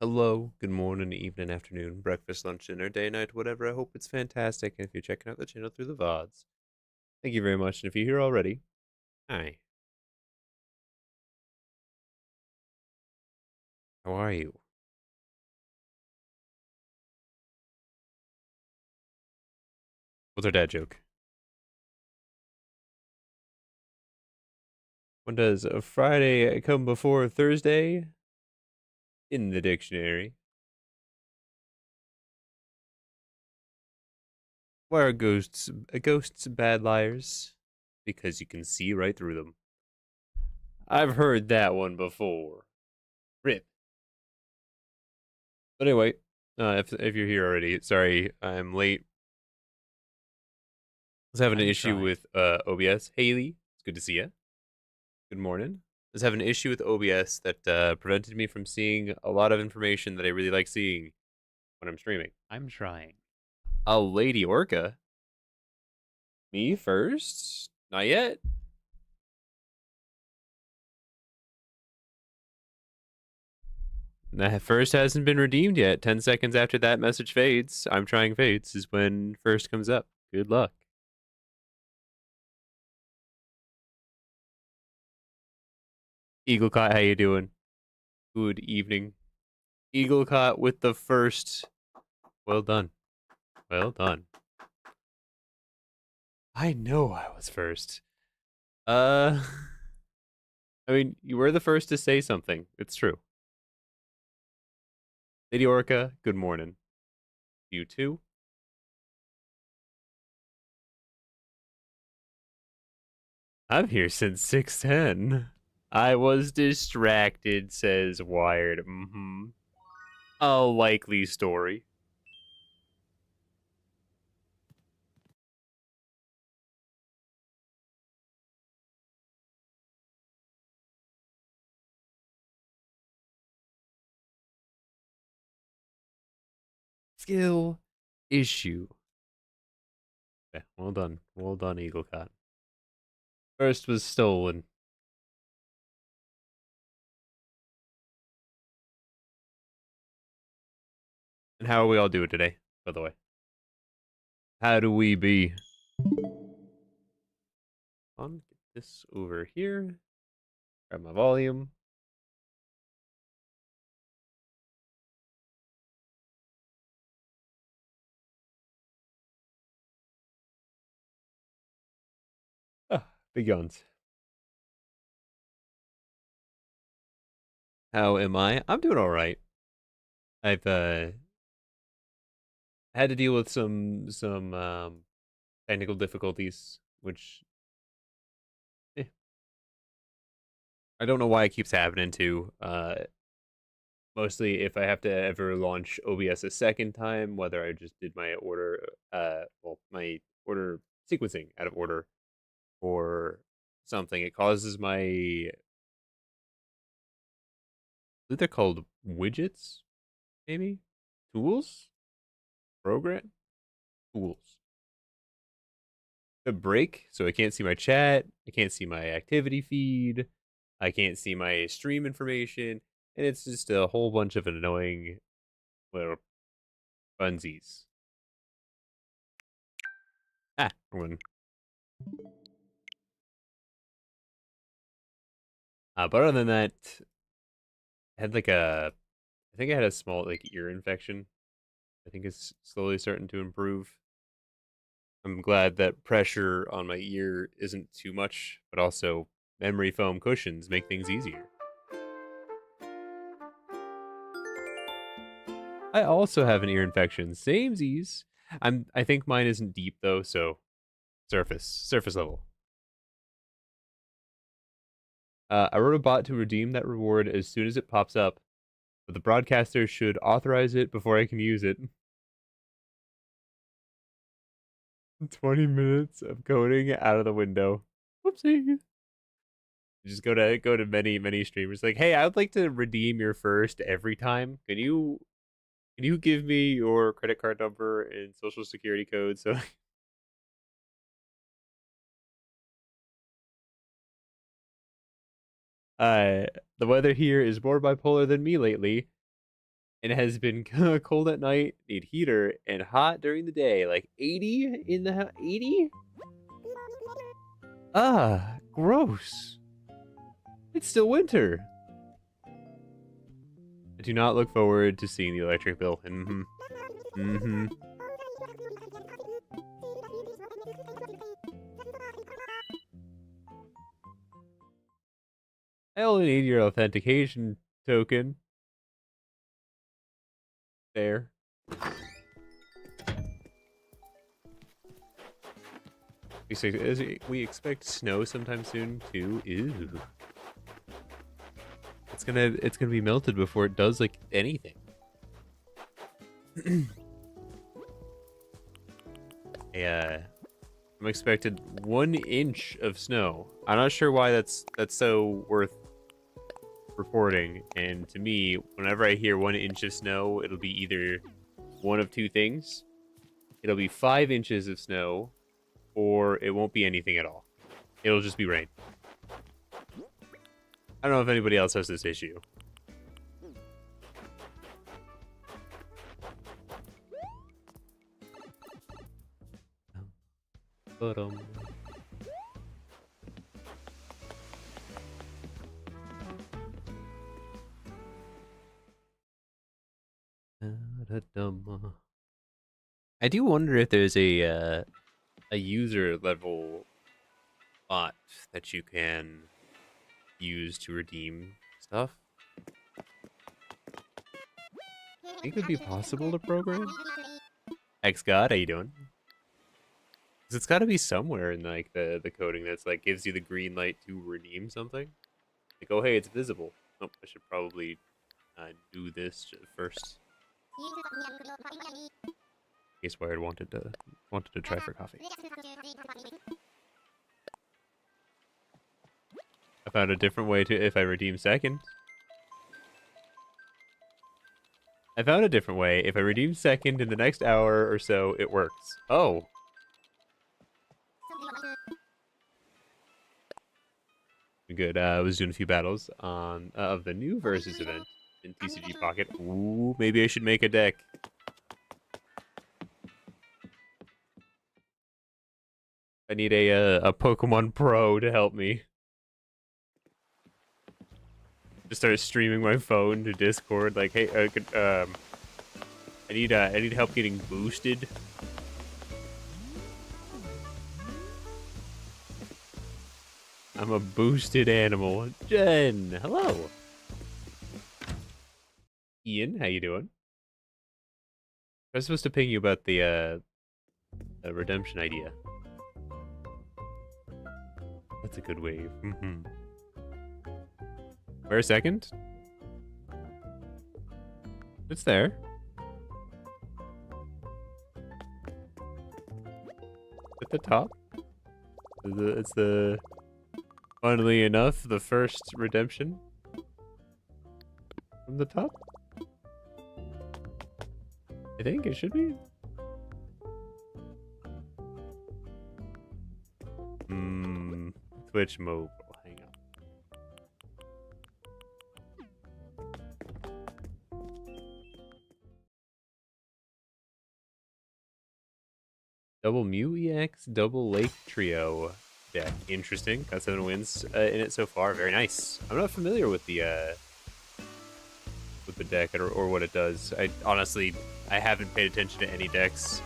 Hello, good morning, evening, afternoon, breakfast, lunch, dinner, day, night, whatever. I hope it's fantastic. And if you're checking out the channel through the VODs, thank you very much. And if you're here already, hi, how are you? What's our dad joke? When does a Friday come before Thursday? In the dictionary. Why are ghosts bad liars? Because you can see right through them. I've heard that one before. Rip. But anyway, if you're here already, sorry I'm late. I was having an I'm issue trying. with OBS. Haley, it's good to see you. Good morning. I was having an issue with OBS that prevented me from seeing a lot of information that I really like seeing when I'm streaming. I'm trying. A lady orca? Me first? Not yet. That first hasn't been redeemed yet. 10 seconds after that message fades, I'm trying fates, is when first comes up. Good luck. Eaglecot, how you doing? Good evening. Eaglecot with the first. Well done. Well done. I know I was first. Uh, I mean, you were the first to say something. It's true. Lady Orca, good morning. You too? I'm here since 6:10. I was distracted, says Wired. A likely story. Skill issue. Yeah, well done. Well done, Eaglecot. First was stolen. And how are we all doing today, by the way? How do we be? On, get this over here. Grab my volume. Ah, big guns. How am I? I'm doing all right. I've had to deal with some technical difficulties, which eh, I don't know why it keeps happening to. Mostly if I have to ever launch OBS a second time, whether I just did my order, my order sequencing out of order or something, it causes my. I think they're called widgets, maybe tools, program tools to break, so I can't see my chat, I can't see my activity feed, I can't see my stream information, and it's just a whole bunch of annoying little funsies. One. But other than that, I had like I think I had a small like ear infection. I think it's slowly starting to improve. I'm glad that pressure on my ear isn't too much, but also memory foam cushions make things easier. I also have an ear infection. Samesies. I think mine isn't deep though, so surface level. I wrote a bot to redeem that reward as soon as it pops up, but the broadcaster should authorize it before I can use it. 20 minutes of coding out of the window. Whoopsie. Just go to many streamers like, hey, I would like to redeem your first every time. Can you give me your credit card number and social security code so uh the weather here is more bipolar than me lately, and it has been cold at night, need heater, and hot during the day. Like 80 in the 80? Ah, gross. It's still winter. I do not look forward to seeing the electric bill. Mm-hmm. Mm-hmm. I only need your authentication token. There. We expect snow sometime soon too. Ew. It's gonna be melted before it does like anything. Yeah. I'm expected 1 inch of snow. I'm not sure why that's so worth reporting. And to me, whenever I hear 1 inch of snow, it'll be either one of two things. It'll be 5 inches of snow, or it won't be anything at all. It'll just be rain. I don't know if anybody else has this issue. But I do wonder if there's a user level bot that you can use to redeem stuff. I think it would be possible to program. X God, how you doing? Because it's got to be somewhere in like the coding that's like gives you the green light to redeem something. Like, oh hey, it's visible. Oh, I should probably do this first. In case Wired wanted to try for coffee. I found a different way to if I redeem second. I found a different way. If I redeem second in the next hour or so, it works. Oh. Good. I was doing a few battles on of the new Versus event in TCG Pocket. Ooh, maybe I should make a deck. I need a Pokemon Pro to help me. Just start streaming my phone to Discord. Like, hey, I need help getting boosted. I'm a boosted animal. Jen, hello. Ian, how you doing? I was supposed to ping you about the redemption idea. That's a good wave. Where a second? It's there. At the top. It's the funnily enough the first redemption from the top. I think it should be. Twitch mobile. Hang on. Double Mew EX, double Lake Trio deck. Interesting. Got 7 wins in it so far. Very nice. I'm not familiar with the deck or what it does. I haven't paid attention to any decks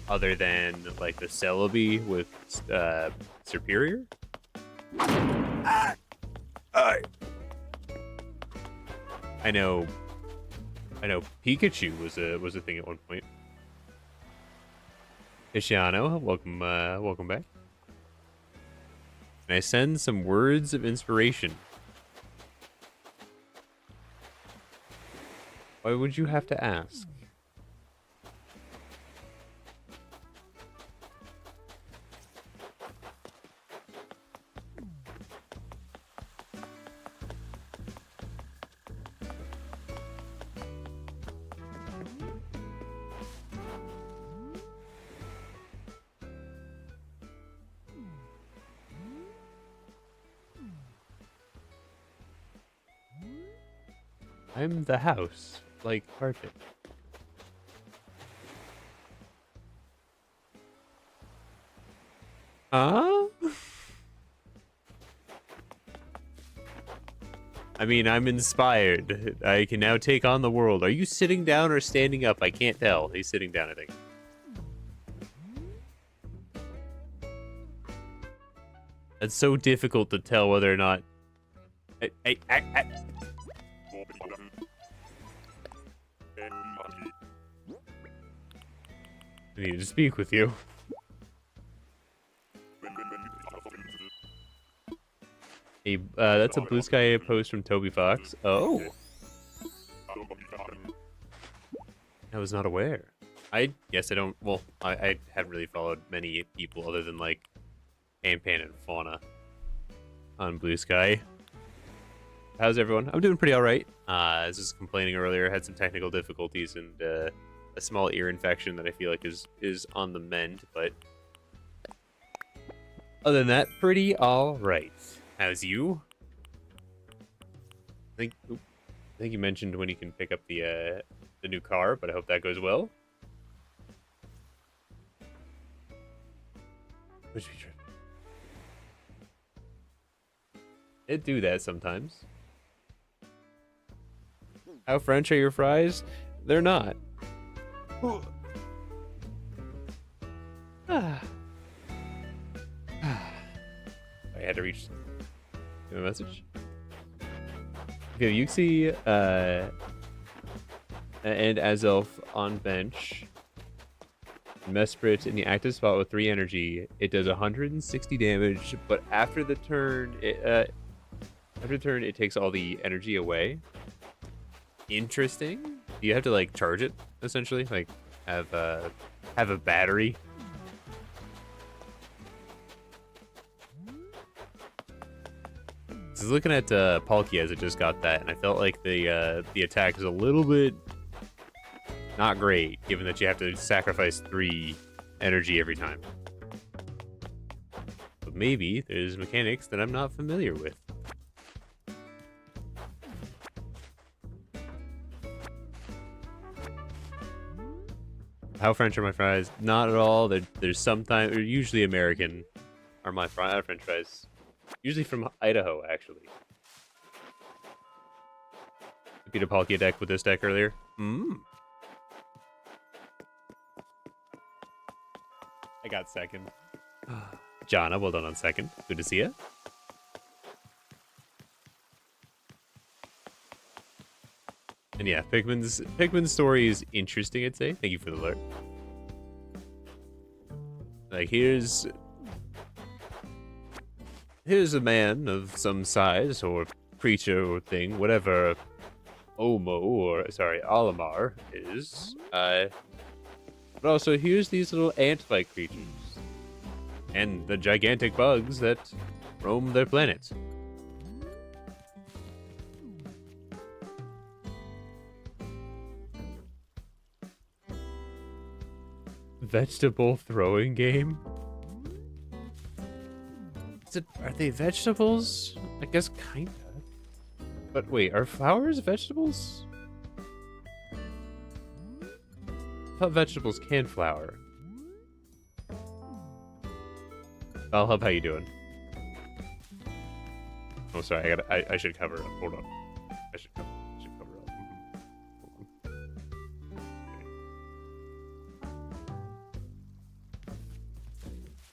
other than like the Celebi with Superior. I know Pikachu was a thing at one point. Ishiano, welcome back. Can I send some words of inspiration? Why would you have to ask? I'm the house. like carpet. Huh? I mean, I'm inspired. I can now take on the world. Are you sitting down or standing up? I can't tell. He's sitting down, I think. It's so difficult to tell whether or not... I need to speak with you. Hey, that's a Blue Sky post from Toby Fox. Oh. I was not aware. I don't... Well, I haven't really followed many people other than, like, Pan and Fauna on Blue Sky. How's everyone? I'm doing pretty alright. I was just complaining earlier. Had some technical difficulties and a small ear infection that I feel like is on the mend, but other than that, pretty alright. How's you? I think you mentioned when you can pick up the new car, but I hope that goes well. Which we trip. It do that sometimes. How French are your fries? They're not. I had to reach the message. Okay, Yuxi and Azelf on bench. Mesprit in the active spot with 3 energy. It does 160 damage, but after the turn, it takes all the energy away. Interesting. Do you have to like charge it essentially? Like have a battery? So looking at Palkia as it just got that, and I felt like the attack is a little bit not great, given that you have to sacrifice 3 energy every time. But maybe there's mechanics that I'm not familiar with. How French are my fries? Not at all. There's sometimes, they're usually American, are my French fries. Usually from Idaho, actually. I beat a Palkia deck with this deck earlier. I got second. Jana, well done on second. Good to see you. And yeah, Pikmin's story is interesting, I'd say. Thank you for the alert. Like, here's a man of some size, or creature, or thing, whatever Olimar is. But also, here's these little ant-like creatures. And the gigantic bugs that roam their planet. Vegetable throwing game? Are they vegetables? I guess kinda. But wait, are flowers vegetables? I thought vegetables can flower. Valhub, how you doing? Oh, sorry, I should cover up. Hold on. I should cover up.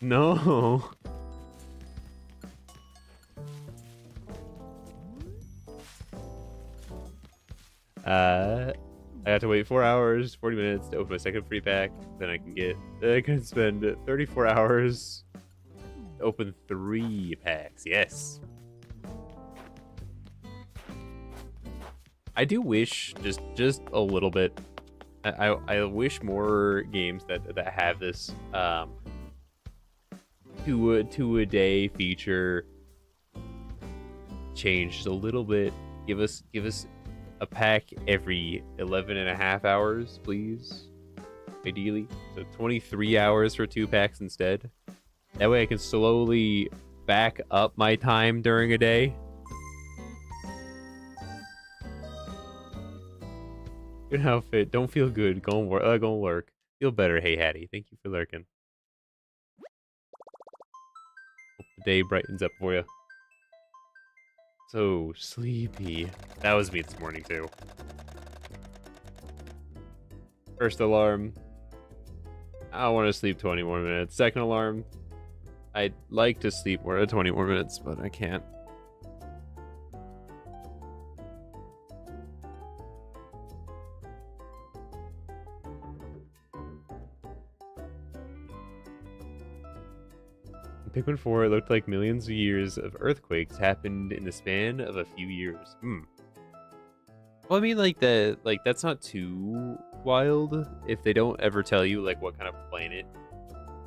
No. I have to wait 4 hours, 40 minutes to open my second free pack. Then I can spend 34 hours to open 3 packs. Yes. I do wish just a little bit. I wish more games that have this two a day feature changed a little bit. Give us a pack every 11.5 hours, please. Ideally. So 23 hours for 2 packs instead. That way I can slowly back up my time during a day. Good outfit. Don't feel good. Go and work. Go and work. Feel better. Hey, Hattie. Thank you for lurking. Hope the day brightens up for you. So sleepy. That was me this morning too. First alarm. I want to sleep 20 more minutes. Second alarm. I'd like to sleep more than 20 more minutes, but I can't. In Pikmin 4, it looked like millions of years of earthquakes happened in the span of a few years. Well, I mean, that's not too wild if they don't ever tell you, like, what kind of planet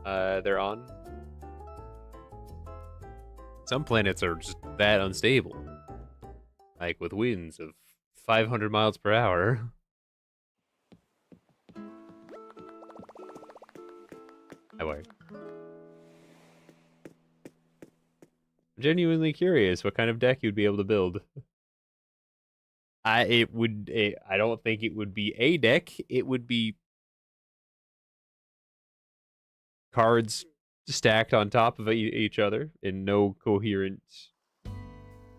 they're on. Some planets are just that unstable. Like, with winds of 500 miles per hour. I worry. I'm genuinely curious what kind of deck you'd be able to build. I don't think it would be a deck. It would be cards stacked on top of each other in no coherent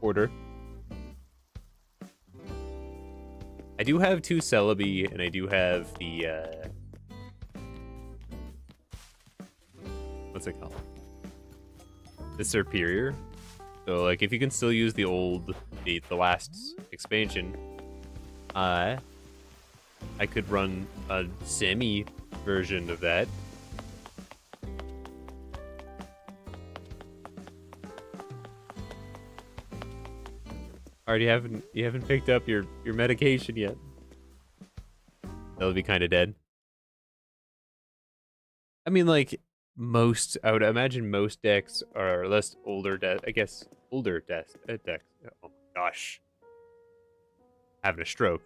order. I do have 2 Celebi, and I do have the what's it called? The Superior. So, like, if you can still use the last expansion, I could run a semi version of that. Already you haven't picked up your medication yet. That would be kind of dead. I mean, like, I would imagine most decks are less older decks. I guess older decks. Oh my gosh, having a stroke.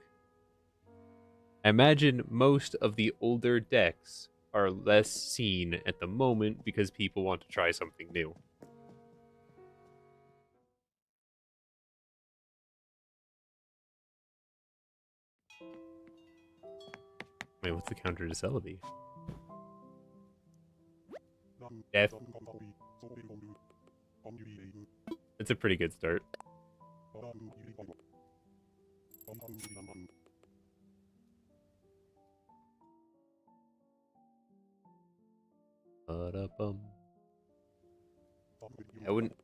I imagine most of the older decks are less seen at the moment because people want to try something new. Wait, what's the counter to Celebi? Death. It's a pretty good start.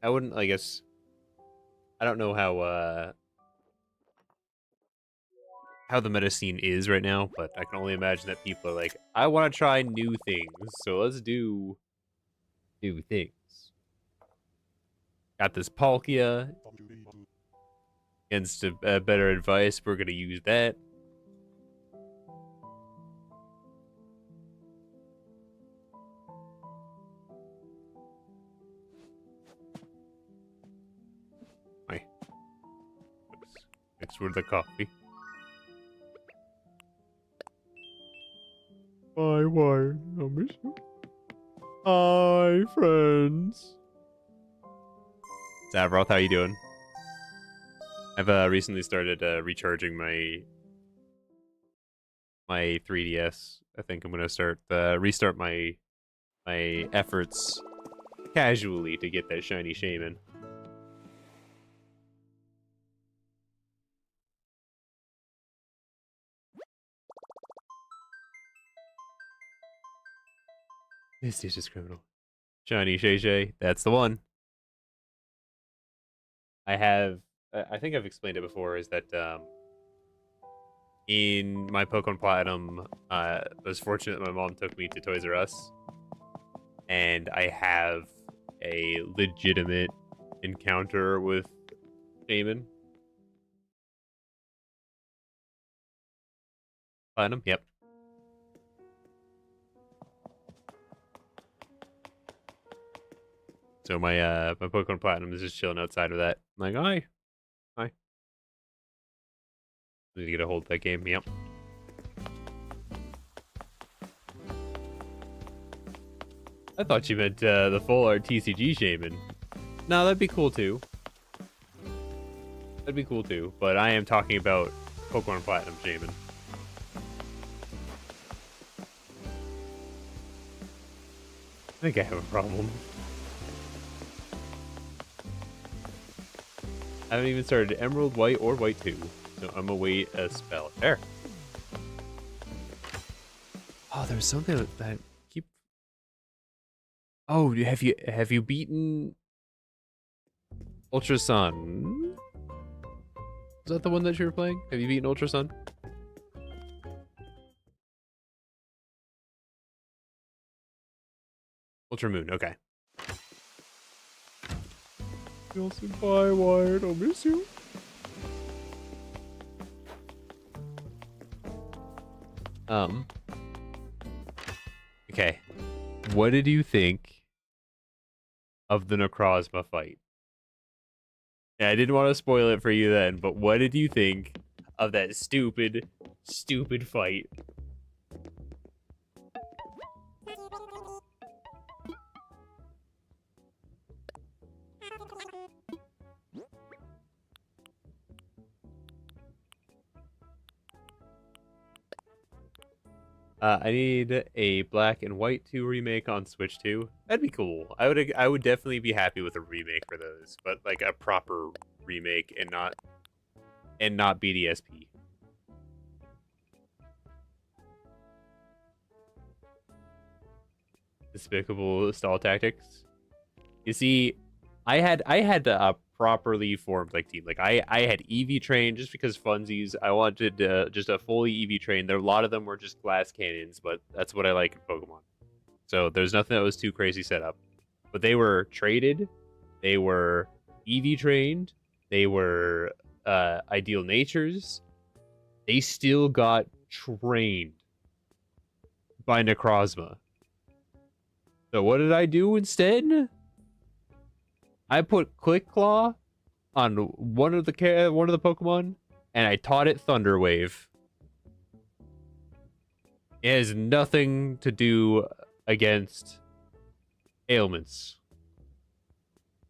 I wouldn't, I guess, I don't know how the meta scene is right now, but I can only imagine that people are like, I want to try new things, so let's do new things. Got this Palkia. Against better advice, we're gonna use that. Mixed with the coffee. Why, I miss you. Hi, friends. Zavroth, how you doing? I've recently started recharging my 3DS. I think I'm gonna restart my efforts casually to get that shiny shaman. This is just criminal. Shiny Shay Shay, that's the one. I think I've explained it before, is that in my Pokemon Platinum, I was fortunate that my mom took me to Toys R Us, and I have a legitimate encounter with Shaman. Platinum, yep. So my Pokemon Platinum is just chilling outside of that. I'm like, hi. Need to get a hold of that game, yep. I thought you meant the full art TCG Shaman. No, that'd be cool too. That'd be cool too, but I am talking about Pokemon Platinum Shaman. think I have a problem. I haven't even started Emerald, White, or White 2. So I'm gonna wait a spell. There. Oh, there's something that keep. Oh, have you beaten Ultra Sun? Is that the one that you were playing? Have you beaten Ultra Sun? Ultra Moon, okay. You'll say bye, Wyatt. I'll miss you. Okay. What did you think of the Necrozma fight? Yeah, I didn't want to spoil it for you then, but what did you think of that stupid fight? I need a Black and White 2 remake on Switch 2. That'd be cool. I would definitely be happy with a remake for those, but like a proper remake and not BDSP. Despicable stall tactics. You see, I had a properly formed like team. Like I had EV train just because funsies. I wanted just a fully EV train. There a lot of them were just glass cannons, but that's what I like in Pokemon. So there's nothing that was too crazy set up. But they were traded, they were EV trained, they were ideal natures. They still got trained by Necrozma. So what did I do instead? I put Click Claw on one of the Pokemon, and I taught it Thunder Wave. It has nothing to do against ailments.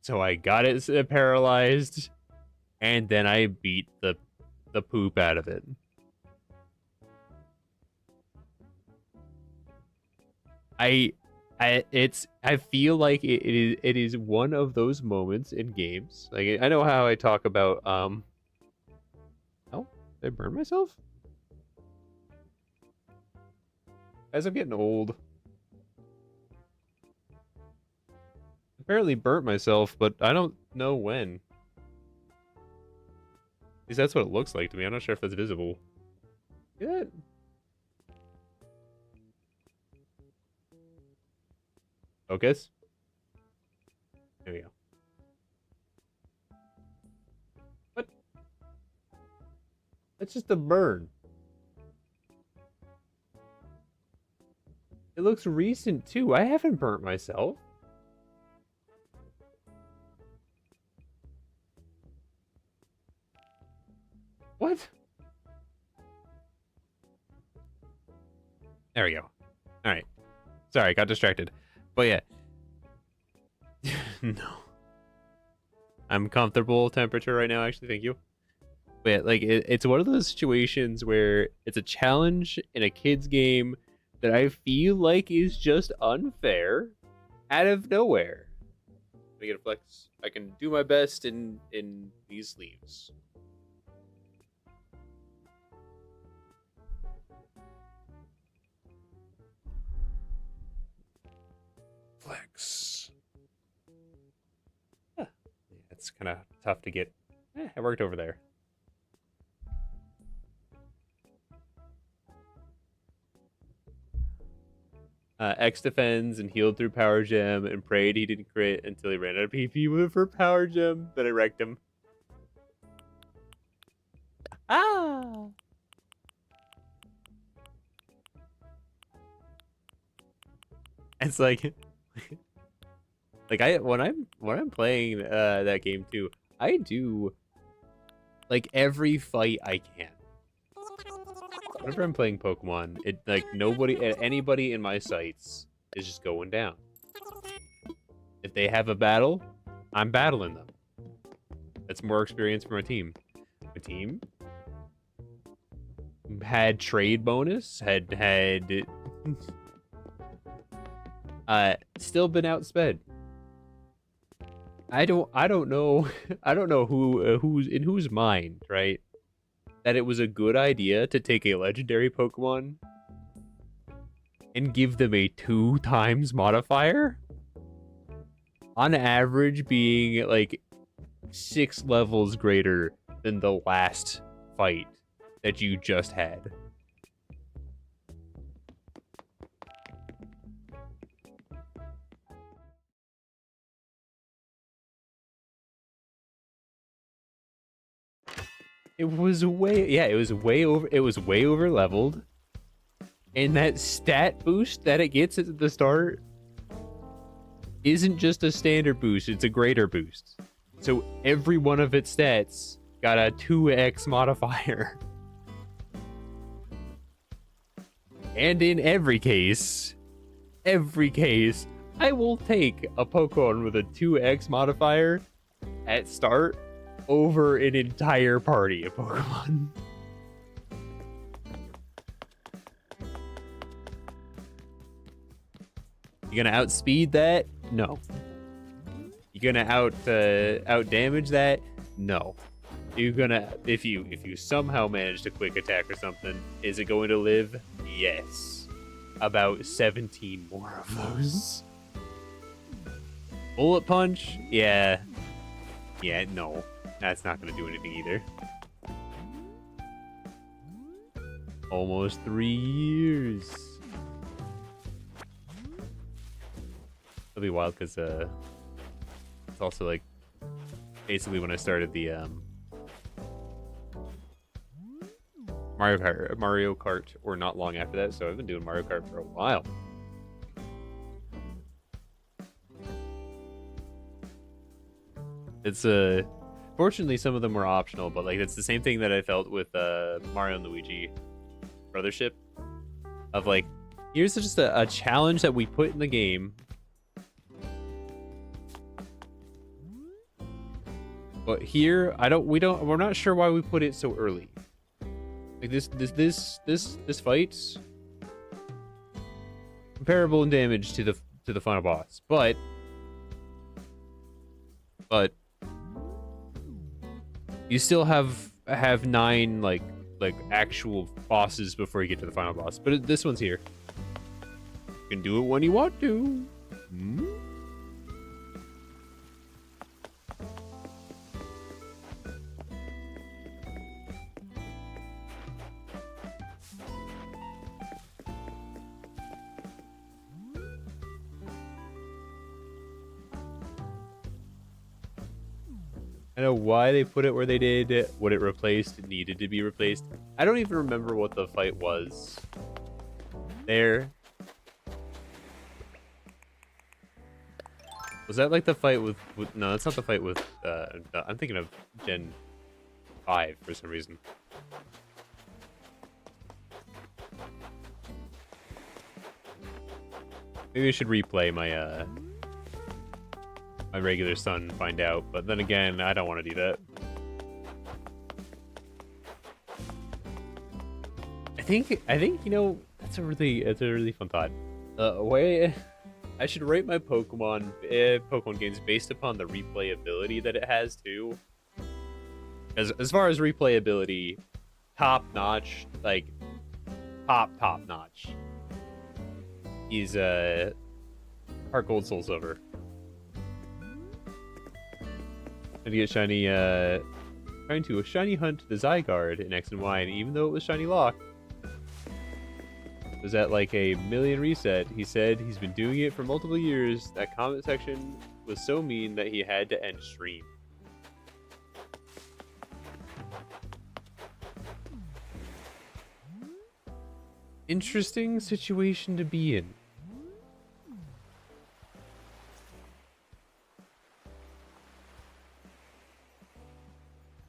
So I got it paralyzed, and then I beat the poop out of it. I feel like it is one of those moments in games. Like I know how I talk about oh, did I burn myself? As I'm getting old. Apparently burnt myself, but I don't know when. At least that's what it looks like to me. I'm not sure if that's visible. Good. Focus. There we go. What? That's just a burn. It looks recent too. I haven't burnt myself. What? There we go. All right. Sorry, got distracted. But yeah. No. I'm comfortable temperature right now, actually. Thank you. But yeah, like, it's one of those situations where it's a challenge in a kid's game that I feel like is just unfair out of nowhere. Let me get a flex. I can do my best in these sleeves. Flex. Huh. Yeah, it's kind of tough to get. I worked over there. X defends and healed through Power Gem and prayed he didn't crit until he ran out of PP for Power Gem. Then I wrecked him. Ah! It's like, when I'm playing that game too, I do like every fight I can. Whenever I'm playing Pokemon, it like anybody in my sights is just going down. If they have a battle, I'm battling them. That's more experience for my team. My team had trade bonus, had Still been outsped. I don't know. I don't know who's in whose mind, right? That it was a good idea to take a legendary Pokemon and give them a 2 times modifier, on average being like 6 levels greater than the last fight that you just had. It was way over leveled. And that stat boost that it gets at the start isn't just a standard boost, it's a greater boost. So every one of its stats got a 2x modifier. And in every case, I will take a Pokemon with a 2x modifier at start over an entire party of Pokemon. You gonna outspeed that? No. You gonna out damage that? No. You gonna if you somehow manage to quick attack or something, is it going to live? Yes. About 17 more of those. Bullet punch? Yeah. Yeah, no. That's not gonna do anything either. Almost 3 years. It'll be wild because it's also like basically when I started the Mario Kart, or not long after that. So I've been doing Mario Kart for a while. It's fortunately some of them were optional, but like it's the same thing that I felt with Mario and Luigi Brothership, of like, here's just a challenge that we put in the game. But here, we're not sure why we put it so early. Like this fight's comparable in damage to the final boss, but you still have 9 like actual bosses before you get to the final boss. But this one's here. You can do it when you want to. Hmm? I know why they put it where they did. What it replaced needed to be replaced. I don't even remember what the fight was there. Was that like the fight with no, that's not the fight with I'm thinking of Gen 5 for some reason. Maybe I should replay my my regular son, find out, but then again, I don't want to do that. I think you know, that's a really fun thought. Way I should rate my Pokemon games based upon the replayability that it has too. As far as replayability, top notch, like top notch. He's Heart Gold, Soul Silver. And to get shiny, trying to shiny hunt the Zygarde in X and Y, and even though it was shiny lock, was at like a million reset. He said he's been doing it for multiple years. That comment section was so mean that he had to end stream. Interesting situation to be in.